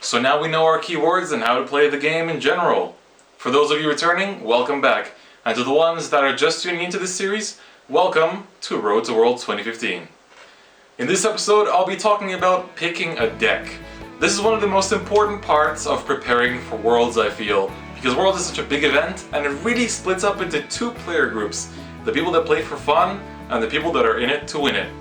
So now we know our keywords and how to play the game in general. For those of you returning, welcome back. And to the ones that are just tuning into this series, welcome to Road to Worlds 2015. In this episode, I'll be talking about picking a deck. This is one of the most important parts of preparing for Worlds, I feel, because Worlds is such a big event and it really splits up into two player groups, the people that play for fun and the people that are in it to win it.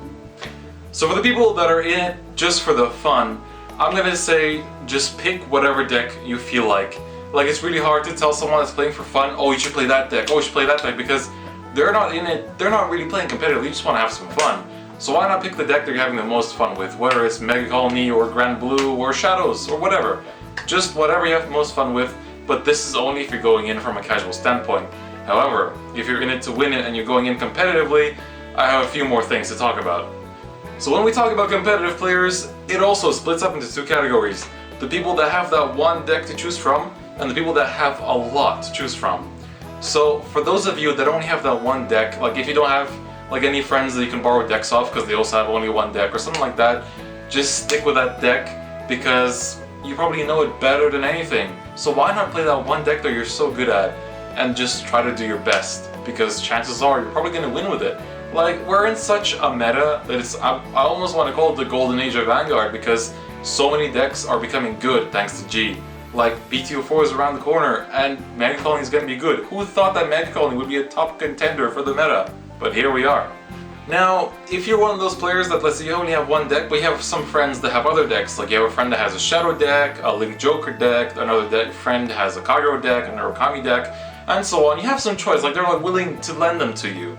So for the people that are in it just for the fun, I'm gonna say just pick whatever deck you feel like. Like, it's really hard to tell someone that's playing for fun, oh, you should play that deck, oh, you should play that deck, because they're not in it, they're not really playing competitively, you just want to have some fun. So why not pick the deck that you're having the most fun with, whether it's Mega Colony or Grand Blue or Shadows or whatever. Just whatever you have the most fun with, but this is only if you're going in from a casual standpoint. However, if you're in it to win it and you're going in competitively, I have a few more things to talk about. So when we talk about competitive players, it also splits up into two categories. The people that have that one deck to choose from, and the people that have a lot to choose from. So for those of you that only have that one deck, like if you don't have like any friends that you can borrow decks off because they also have only one deck or something like that, just stick with that deck because you probably know it better than anything. So why not play that one deck that you're so good at and just try to do your best, because chances are you're probably going to win with it. Like, we're in such a meta that it's, I almost want to call it the golden age of Vanguard, because so many decks are becoming good thanks to G. Like, BTO4 is around the corner and Mega Colony is going to be good. Who thought that Mega Colony would be a top contender for the meta? But here we are. Now, if you're one of those players that, let's say you only have one deck, but you have some friends that have other decks, like you have a friend that has a Shadow deck, a Link Joker deck, another friend has a Kagero deck, an Origami deck, and so on. You have some choice, like they're not willing to lend them to you.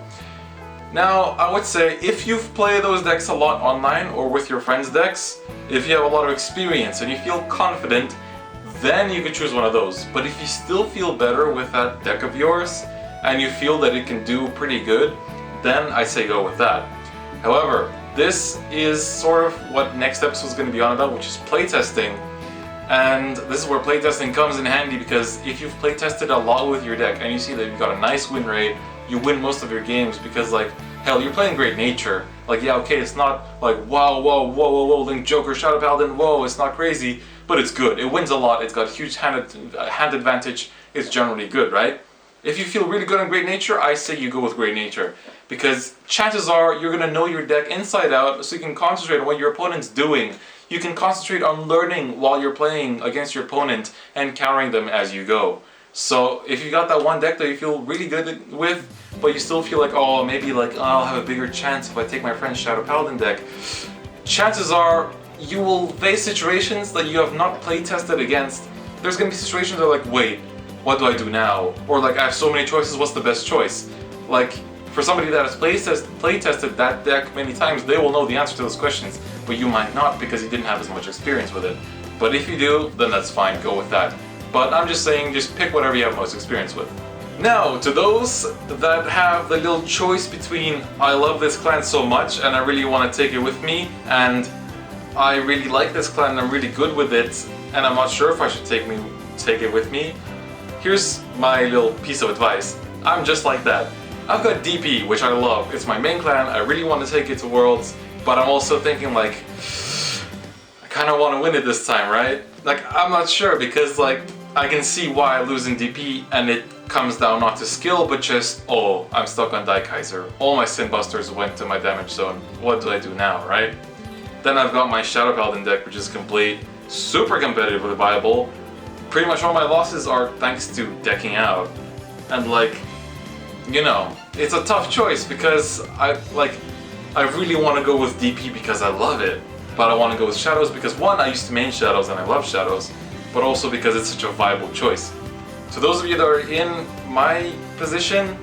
Now, I would say if you've played those decks a lot online or with your friends' decks, if you have a lot of experience and you feel confident, then you could choose one of those. But if you still feel better with that deck of yours and you feel that it can do pretty good, then I say go with that. However, this is sort of what next episode is going to be on about, which is playtesting. And this is where playtesting comes in handy, because if you've playtested a lot with your deck and you see that you've got a nice win rate, you win most of your games because, like, hell, you're playing Great Nature. Like, yeah, okay, it's not like wow, whoa, whoa, whoa, whoa, Link Joker, Shadow Paladin, whoa, it's not crazy, but it's good. It wins a lot, it's got huge hand advantage, it's generally good, right? If you feel really good on Great Nature, I say you go with Great Nature, because chances are you're gonna know your deck inside out, so you can concentrate on what your opponent's doing. You can concentrate on learning while you're playing against your opponent and countering them as you go. So if you got that one deck that you feel really good with, but you still feel like, oh, maybe like, oh, I'll have a bigger chance if I take my friend's Shadow Paladin deck, chances are you will face situations that you have not play tested against. There's gonna be situations that are like, wait, what do I do now? Or like, I have so many choices, what's the best choice? Like, for somebody that has play tested that deck many times, they will know the answer to those questions, but you might not because you didn't have as much experience with it. But if you do, then that's fine, go with that. But I'm just saying, just pick whatever you have most experience with. Now, to those that have the little choice between I love this clan so much and I really want to take it with me, and I really like this clan and I'm really good with it and I'm not sure if I should take it with me, here's my little piece of advice. I'm just like that. I've got DP, which I love. It's my main clan, I really want to take it to Worlds, but I'm also thinking like, I kind of want to win it this time, right? Like, I'm not sure, because like, I can see why I lose in DP, and it comes down not to skill, but just, oh, I'm stuck on Daikaiser. All my Sin Busters went to my damage zone. What do I do now, right? Then I've got my Shadow Paladin deck, which is complete, super competitively viable. Pretty much all my losses are thanks to decking out. And like, you know, it's a tough choice because I really want to go with DP because I love it. But I want to go with Shadows because, one, I used to main Shadows and I love Shadows, but also because it's such a viable choice. So those of you that are in my position,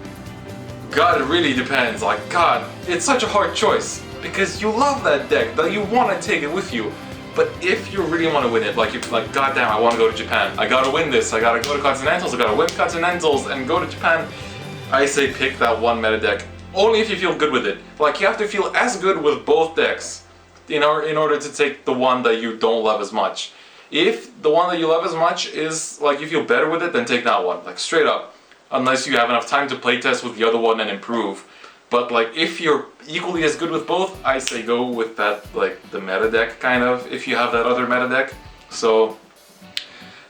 God, it really depends. Like, God, it's such a hard choice because you love that deck, that you want to take it with you. But if you really want to win it, like, you're like, God damn, I want to go to Japan. I gotta win this. I gotta go to Continentals. I gotta win Continentals and go to Japan. I say pick that one meta deck. Only if you feel good with it. Like, you have to feel as good with both decks in order to take the one that you don't love as much. If the one that you love as much is, like, you feel better with it, then take that one. Like, straight up. Unless you have enough time to playtest with the other one and improve. But, like, if you're equally as good with both, I say go with that, like, the meta deck, kind of, if you have that other meta deck. So,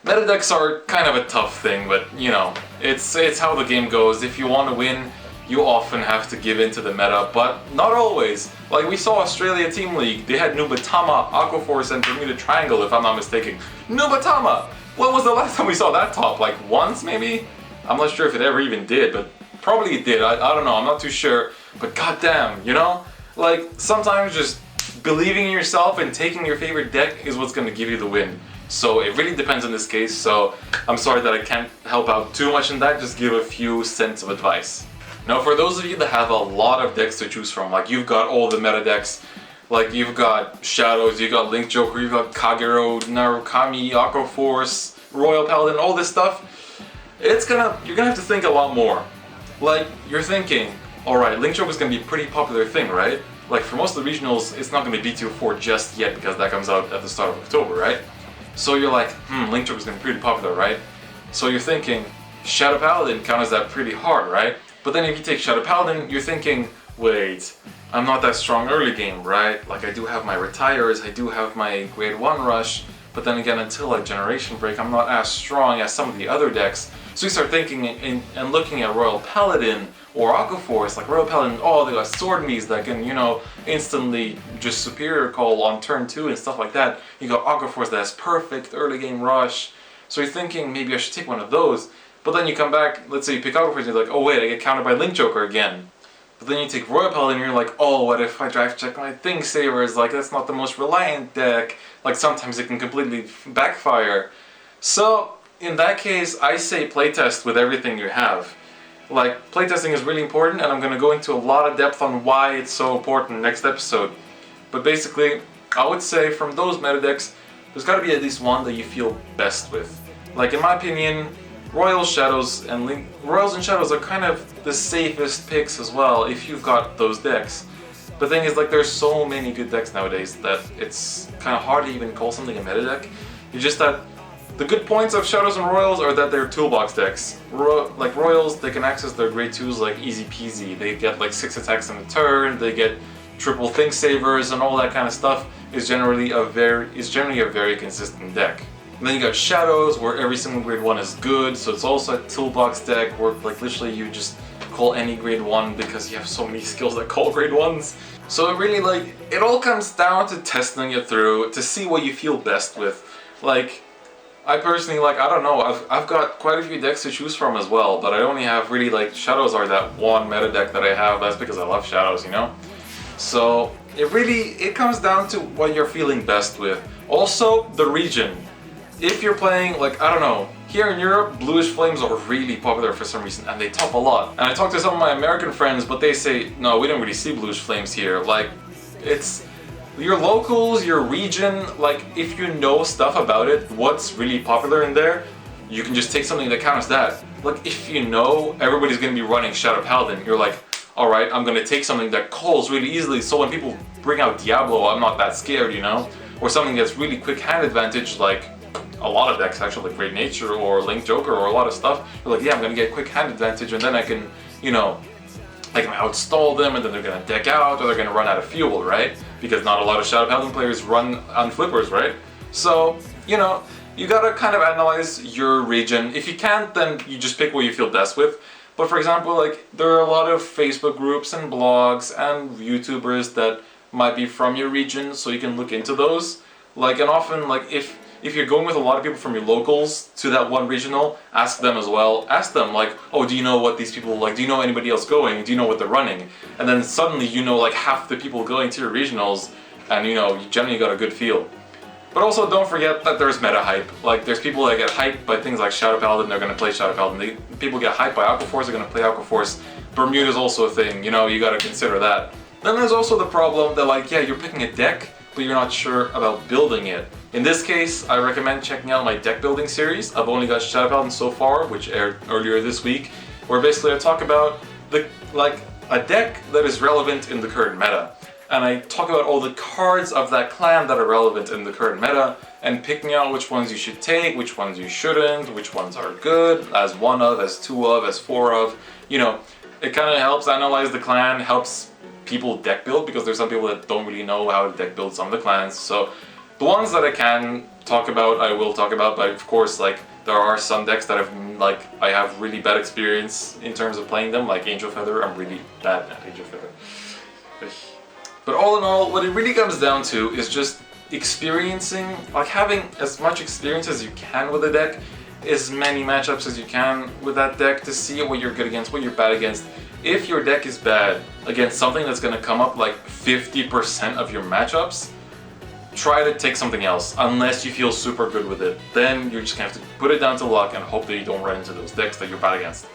Meta decks are kind of a tough thing, but you know, it's how the game goes. If you want to win, you often have to give in to the meta, but not always. Like we saw Australia Team League, they had Nubatama, Aquaforce, and Bermuda Triangle, if I'm not mistaken. Nubatama! When was the last time we saw that top? Like once, maybe? I'm not sure if it ever even did, but probably it did. I don't know, I'm not too sure. But goddamn, you know? Like, sometimes just believing in yourself and taking your favorite deck is what's going to give you the win. So it really depends in this case, so I'm sorry that I can't help out too much in that, just give a few cents of advice. Now for those of you that have a lot of decks to choose from, like you've got all the meta decks, like you've got Shadows, you've got Link Joker, you've got Kagero, Narukami, Aquaforce, Royal Paladin, all this stuff, you're gonna have to think a lot more. Like, you're thinking, alright, Link Joker is gonna be a pretty popular thing, right? Like for most of the regionals, it's not gonna be BTO4 just yet because that comes out at the start of October, right? So you're like, Link Joker is gonna be pretty popular, right? So you're thinking, Shadow Paladin counters that pretty hard, right? But then if you take Shadow Paladin, you're thinking, wait, I'm not that strong early game, right? Like I do have my retires, I do have my grade 1 rush, but then again, until like Generation Break, I'm not as strong as some of the other decks. So you start thinking and looking at Royal Paladin or Aquaforce, like Royal Paladin, oh, they got Sword Me's that can, you know, instantly just superior call on turn 2 and stuff like that. You got Aquaforce that has perfect early game rush. So you're thinking maybe I should take one of those. But then you come back, let's say you pick Aquaforce and you're like, oh wait, I get countered by Link Joker again. But then you take Royal Paladin and you're like, oh, what if I drive check my Thing Savers? Like that's not the most reliant deck. Like sometimes it can completely backfire. So in that case, I say playtest with everything you have. Like, playtesting is really important, and I'm going to go into a lot of depth on why it's so important next episode. But basically, I would say from those meta decks, there's got to be at least one that you feel best with. Like, in my opinion, Royals, Shadows, and Royals and Shadows are kind of the safest picks as well, if you've got those decks. The thing is, like, there's so many good decks nowadays that it's kind of hard to even call something a meta deck. It's just that the good points of Shadows and Royals are that they're toolbox decks. Like Royals, they can access their grade 2s like easy peasy. They get like 6 attacks in a turn, they get triple Thing Savers and all that kind of stuff. Is generally a very consistent deck. And then you got Shadows, where every single grade 1 is good, so it's also a toolbox deck where like literally you just call any grade 1 because you have so many skills that call grade 1s. So it really like, it all comes down to testing it through to see what you feel best with. Like, I personally, like, I don't know, I've got quite a few decks to choose from as well, but I only have really, like, Shadows are that one meta deck that I have. That's because I love Shadows, you know? So, it comes down to what you're feeling best with. Also, the region. If you're playing, like, I don't know, here in Europe, Bluish Flames are really popular for some reason, and they top a lot. And I talked to some of my American friends, but they say, no, we don't really see Bluish Flames here. Like, it's your locals, your region, like if you know stuff about it, what's really popular in there, you can just take something that counters that. Like if you know everybody's going to be running Shadow Paladin, you're like, alright, I'm going to take something that calls really easily, so when people bring out Diablo, I'm not that scared, you know? Or something that's really quick hand advantage, like a lot of decks actually, like Great Nature or Link Joker or a lot of stuff. You're like, yeah, I'm going to get quick hand advantage and then I can, you know, I can outstall them and then they're gonna deck out or they're gonna run out of fuel, right? Because not a lot of Shadow Paladin players run on flippers, right? So, you know, you gotta kind of analyze your region. If you can't, then you just pick what you feel best with. But for example, like, there are a lot of Facebook groups and blogs and YouTubers that might be from your region, so you can look into those. Like, and often, like, if you're going with a lot of people from your locals to that one regional, ask them as well. Ask them like, oh, do you know what these people like? Do you know anybody else going? Do you know what they're running? And then suddenly you know like half the people going to your regionals, and you know, you generally got a good feel. But also don't forget that there's meta hype. Like there's people that get hyped by things like Shadow Paladin, they're gonna play Shadow Paladin. People get hyped by Aquaforce, they're gonna play Aquaforce. Bermuda's also a thing, you know, you gotta consider that. Then there's also the problem that like, yeah, you're picking a deck, but you're not sure about building it. In this case, I recommend checking out my deck building series. I've only got Shadow Paladin so far, which aired earlier this week, where basically I talk about a deck that is relevant in the current meta. And I talk about all the cards of that clan that are relevant in the current meta, and picking out which ones you should take, which ones you shouldn't, which ones are good, as 1 of, as 2 of, as 4 of. You know, it kind of helps analyze the clan, helps people deck build, because there's some people that don't really know how to deck build some of the clans. So the ones that I can talk about, I will talk about, but of course, like, there are some decks that I have really bad experience in terms of playing them, like Angel Feather. I'm really bad at Angel Feather. But all in all, what it really comes down to is just experiencing, like having as much experience as you can with a deck, as many matchups as you can with that deck to see what you're good against, what you're bad against. If your deck is bad against something that's going to come up like 50% of your matchups, try to take something else, unless you feel super good with it. Then you're just going to have to put it down to luck and hope that you don't run into those decks that you're bad against.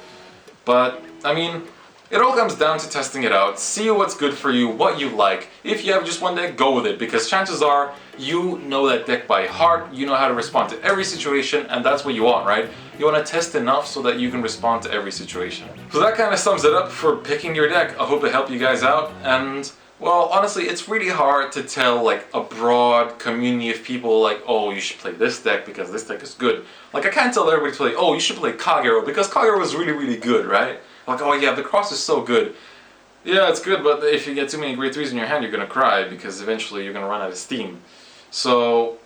But, I mean, it all comes down to testing it out, see what's good for you, what you like. If you have just one deck, go with it, because chances are you know that deck by heart, you know how to respond to every situation, and that's what you want, right? You want to test enough so that you can respond to every situation. So that kind of sums it up for picking your deck. I hope it helped you guys out, and well, honestly, it's really hard to tell like a broad community of people like, oh, you should play this deck because this deck is good. Like, I can't tell everybody to play, oh, you should play Kagero because Kagero is really, really good, right? Like, oh yeah, the cross is so good. Yeah, it's good, but if you get too many grade 3s in your hand, you're gonna cry because eventually you're gonna run out of steam. So,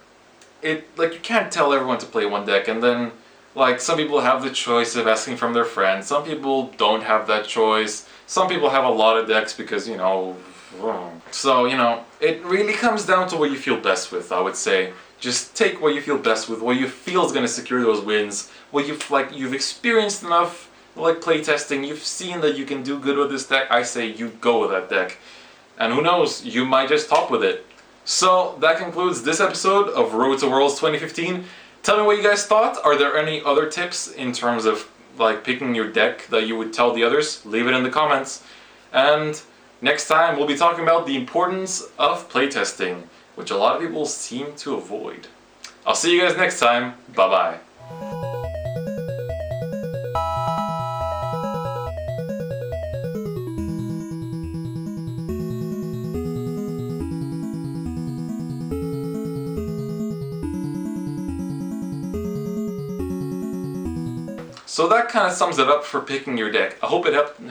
you can't tell everyone to play one deck, and then, like, some people have the choice of asking from their friends, some people don't have that choice, some people have a lot of decks because, you know, so, you know, it really comes down to what you feel best with, I would say. Just take what you feel best with, what you feel is gonna secure those wins, what you've experienced enough, like playtesting, you've seen that you can do good with this deck, I say you go with that deck. And who knows, you might just top with it. So that concludes this episode of Road to Worlds 2015. Tell me what you guys thought. Are there any other tips in terms of like picking your deck that you would tell the others? Leave it in the comments. And next time we'll be talking about the importance of playtesting, which a lot of people seem to avoid. I'll see you guys next time. Bye bye. So that kind of sums it up for picking your deck. I hope it helped